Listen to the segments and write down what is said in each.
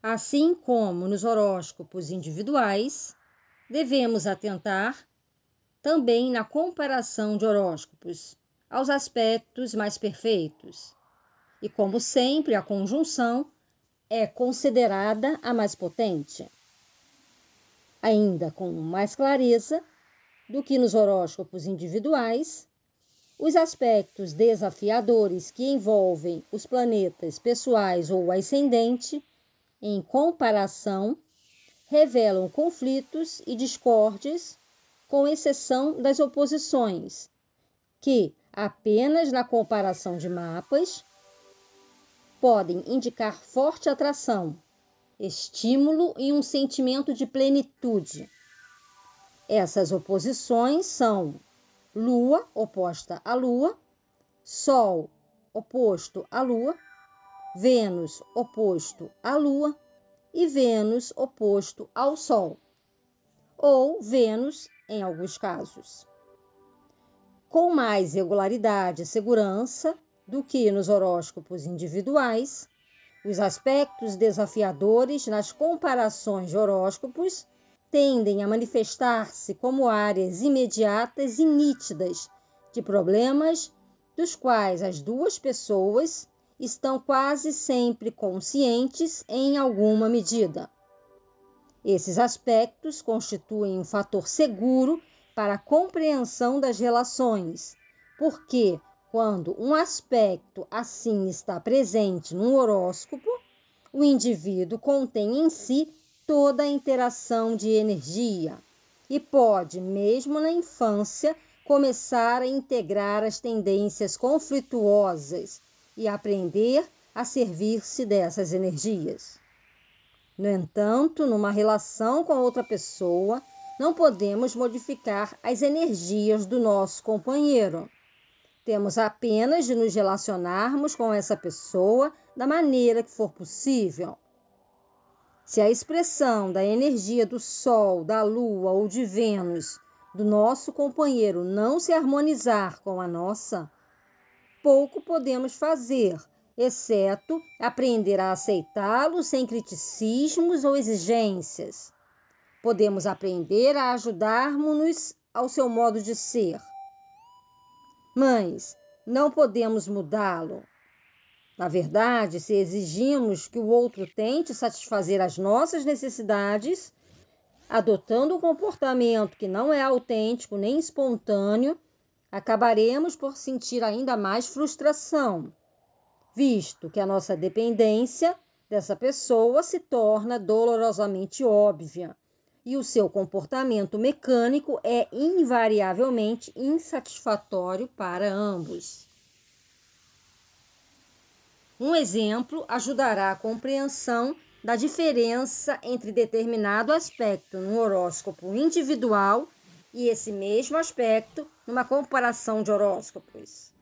Assim como nos horóscopos individuais, devemos atentar também na comparação de horóscopos aos aspectos mais perfeitos. E, como sempre, a conjunção é considerada a mais potente, ainda com mais clareza do que nos horóscopos individuais. Os aspectos desafiadores que envolvem os planetas pessoais ou ascendente, em comparação, revelam conflitos e discórdias, com exceção das oposições, que, apenas na comparação de mapas, podem indicar forte atração, estímulo e um sentimento de plenitude. Essas oposições são Lua oposta à Lua, Sol oposto à Lua, Vênus oposto à Lua e Vênus oposto ao Sol, ou Vênus em alguns casos. Com mais regularidade e segurança do que nos horóscopos individuais, os aspectos desafiadores nas comparações de horóscopos tendem a manifestar-se como áreas imediatas e nítidas de problemas dos quais as duas pessoas estão quase sempre conscientes em alguma medida. Esses aspectos constituem um fator seguro para a compreensão das relações, porque, quando um aspecto assim está presente num horóscopo, o indivíduo contém em si toda a interação de energia e pode, mesmo na infância, começar a integrar as tendências conflituosas e aprender a servir-se dessas energias. No entanto, numa relação com outra pessoa, não podemos modificar as energias do nosso companheiro. Temos apenas de nos relacionarmos com essa pessoa da maneira que for possível. Se a expressão da energia do Sol, da Lua ou de Vênus do nosso companheiro não se harmonizar com a nossa, pouco podemos fazer, exceto aprender a aceitá-lo sem criticismos ou exigências. Podemos aprender a ajudarmos-nos ao seu modo de ser, mas não podemos mudá-lo. Na verdade, se exigimos que o outro tente satisfazer as nossas necessidades, adotando um comportamento que não é autêntico nem espontâneo, acabaremos por sentir ainda mais frustração, visto que a nossa dependência dessa pessoa se torna dolorosamente óbvia e o seu comportamento mecânico é invariavelmente insatisfatório para ambos. Um exemplo ajudará a compreensão da diferença entre determinado aspecto no horóscopo individual e esse mesmo aspecto numa comparação de horóscopos.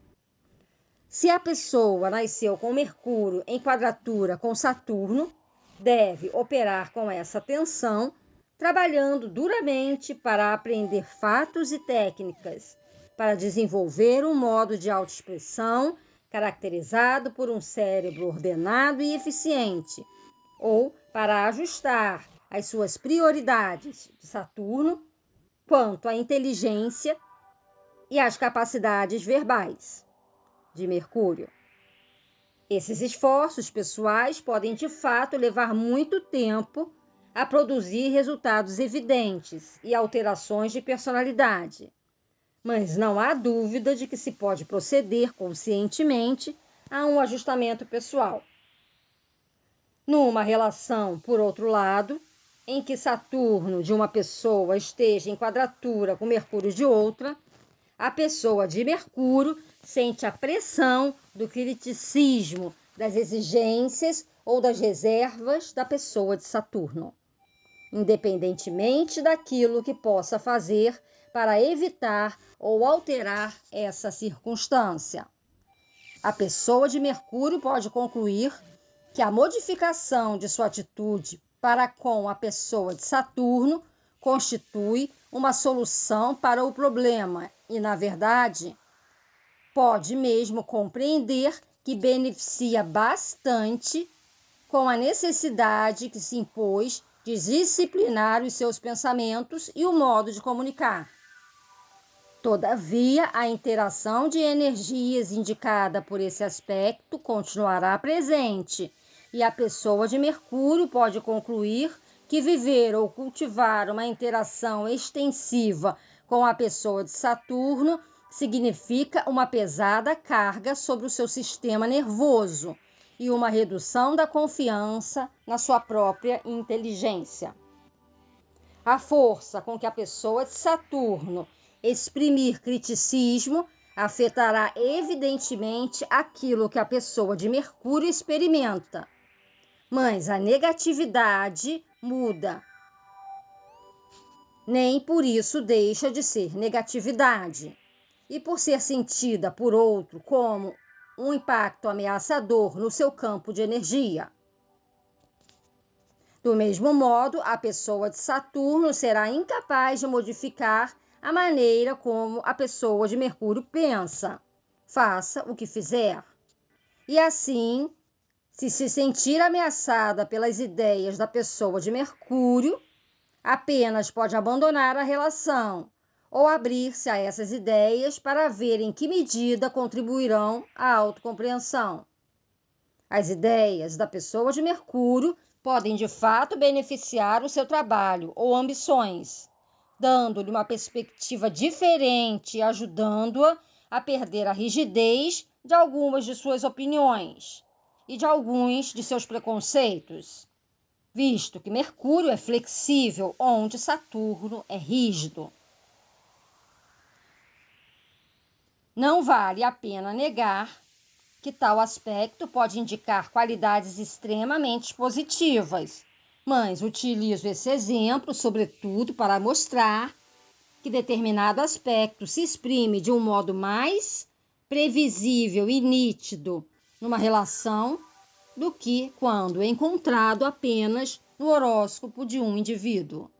Se a pessoa nasceu com Mercúrio em quadratura com Saturno, deve operar com essa tensão, trabalhando duramente para aprender fatos e técnicas, para desenvolver um modo de autoexpressão caracterizado por um cérebro ordenado e eficiente, ou para ajustar as suas prioridades de Saturno quanto à inteligência e às capacidades verbais de Mercúrio. Esses esforços pessoais podem, de fato, levar muito tempo a produzir resultados evidentes e alterações de personalidade, mas não há dúvida de que se pode proceder conscientemente a um ajustamento pessoal. Numa relação, por outro lado, em que Saturno de uma pessoa esteja em quadratura com Mercúrio de outra, a pessoa de Mercúrio sente a pressão do criticismo, das exigências ou das reservas da pessoa de Saturno, independentemente daquilo que possa fazer para evitar ou alterar essa circunstância. A pessoa de Mercúrio pode concluir que a modificação de sua atitude para com a pessoa de Saturno constitui uma solução para o problema e, na verdade, pode mesmo compreender que beneficia bastante com a necessidade que se impôs de disciplinar os seus pensamentos e o modo de comunicar. Todavia, a interação de energias indicada por esse aspecto continuará presente, e a pessoa de Mercúrio pode concluir que viver ou cultivar uma interação extensiva com a pessoa de Saturno significa uma pesada carga sobre o seu sistema nervoso e uma redução da confiança na sua própria inteligência. A força com que a pessoa de Saturno exprimir criticismo afetará evidentemente aquilo que a pessoa de Mercúrio experimenta, mas a negatividade muda. Nem por isso deixa de ser negatividade, e por ser sentida por outro como um impacto ameaçador no seu campo de energia. Do mesmo modo, a pessoa de Saturno será incapaz de modificar a maneira como a pessoa de Mercúrio pensa, faça o que fizer. E assim, se sentir ameaçada pelas ideias da pessoa de Mercúrio, apenas pode abandonar a relação ou abrir-se a essas ideias para ver em que medida contribuirão à autocompreensão. As ideias da pessoa de Mercúrio podem de fato beneficiar o seu trabalho ou ambições, dando-lhe uma perspectiva diferente e ajudando-a a perder a rigidez de algumas de suas opiniões e de alguns de seus preconceitos, visto que Mercúrio é flexível, onde Saturno é rígido. Não vale a pena negar que tal aspecto pode indicar qualidades extremamente positivas, mas utilizo esse exemplo, sobretudo, para mostrar que determinado aspecto se exprime de um modo mais previsível e nítido numa relação do que quando encontrado apenas no horóscopo de um indivíduo.